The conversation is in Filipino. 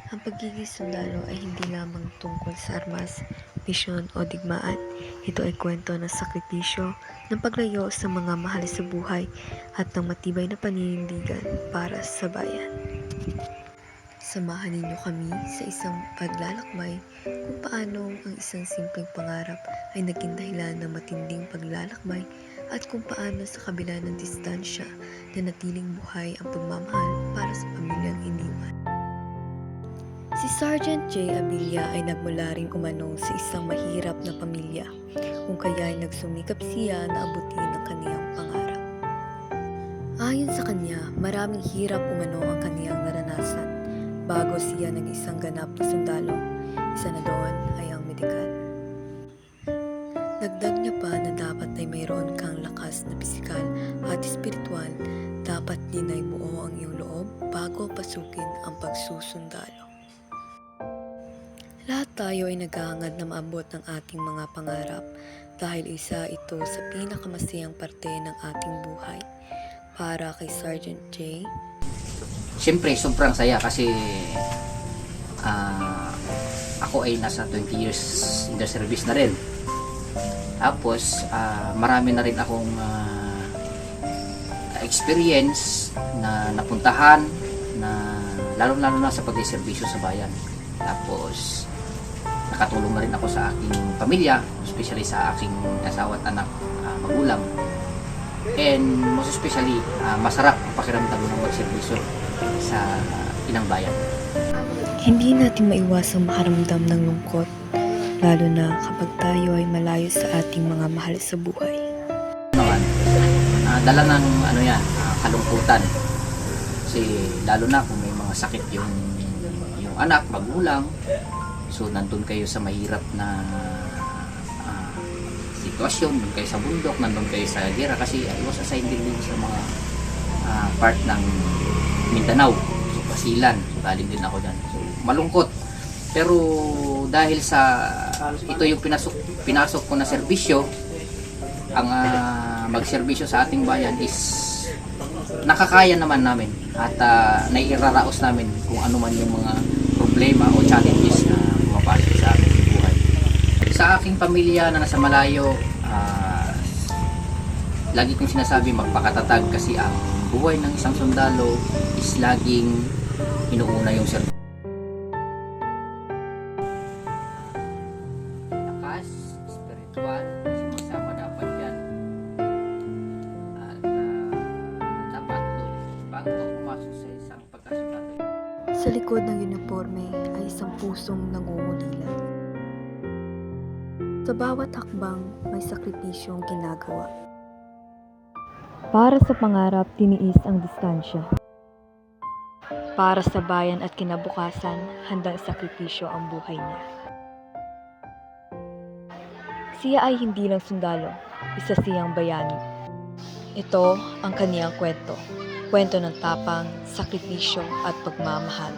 Ang pagiging sundalo ay hindi lamang tungkol sa armas, misyon o digmaan. Ito ay kwento ng sakripisyo, ng paglayo sa mga mahal sa buhay at ng matibay na paninindigan para sa bayan. Samahan ninyo kami sa isang paglalakbay kung paano ang isang simpleng pangarap ay naging dahilan ng matinding paglalakbay at kung paano sa kabila ng distansya na natiling buhay ang pagmamahal para sa pamilyang iniwan. Si Sergeant J. Abilia ay nagmula ring umano sa isang mahirap na pamilya, kung kaya ay nagsumikap siya na abutin ang kaniyang pangarap. Ayon sa kanya, maraming hirap umano ang kaniyang naranasan bago siya naging isang ganap na sundalo. Isa na doon ay ang medikal. Dagdag niya pa na dapat ay mayroon kang lakas na pisikal at espiritual, dapat din ay buo ang iyong loob bago pasukin ang pagsusundalo. Lahat tayo ay naghahangad na maabot ng ating mga pangarap dahil isa ito sa pinakamasayang parte ng ating buhay. Para kay Sergeant J. Siyempre, sobrang saya kasi ako ay nasa 20 years in the service na rin. Tapos, marami na rin akong experience na napuntahan na lalo-lalo na sa pag-serbisyo sa bayan. Tapos, nakatulong na rin ako sa aking pamilya, especially sa aking asawa at anak, magulang. And most especially, masarap ang pakiramdam ng magserbisyo sa inang bayan. Hindi natin maiwasang makaramdam ng lungkot, lalo na kapag tayo ay malayo sa ating mga mahal sa buhay. Naman, dala ng kalungkutan. Kasi lalo na kung may mga sakit yung anak, magulang. So nandun kayo sa mahirap na sitwasyon, nandun kayo sa bundok, nandun kayo sa gera kasi I was assigned din sa mga part ng Mindanao, so Basilan, so galing din ako dyan. So malungkot, pero dahil sa ito yung pinasok ko na serbisyo, ang magserbisyo sa ating bayan is nakakaya naman namin at naiiraraos namin kung ano man yung mga problema o challenges na pumapasok sa ating buhay. Sa aking pamilya na nasa malayo, lagi kong sinasabi magpakatatag kasi ang buhay ng isang sundalo is laging inuuna yung serbisyo. Lakas, spiritual, sumasama dapat yan. At dapat bago pumasok sa isang pagkasundalo. Sa likod ng uniforme ay isang pusong nangungulila. Sa bawat hakbang may sakripisyong ginagawa. Para sa pangarap, tiniis ang distansya. Para sa bayan at kinabukasan, handang sakripisyo ang buhay niya. Siya ay hindi lang sundalo, isa siyang bayani. Ito ang kaniyang kwento. Kwento ng tapang, sakripisyo at pagmamahal.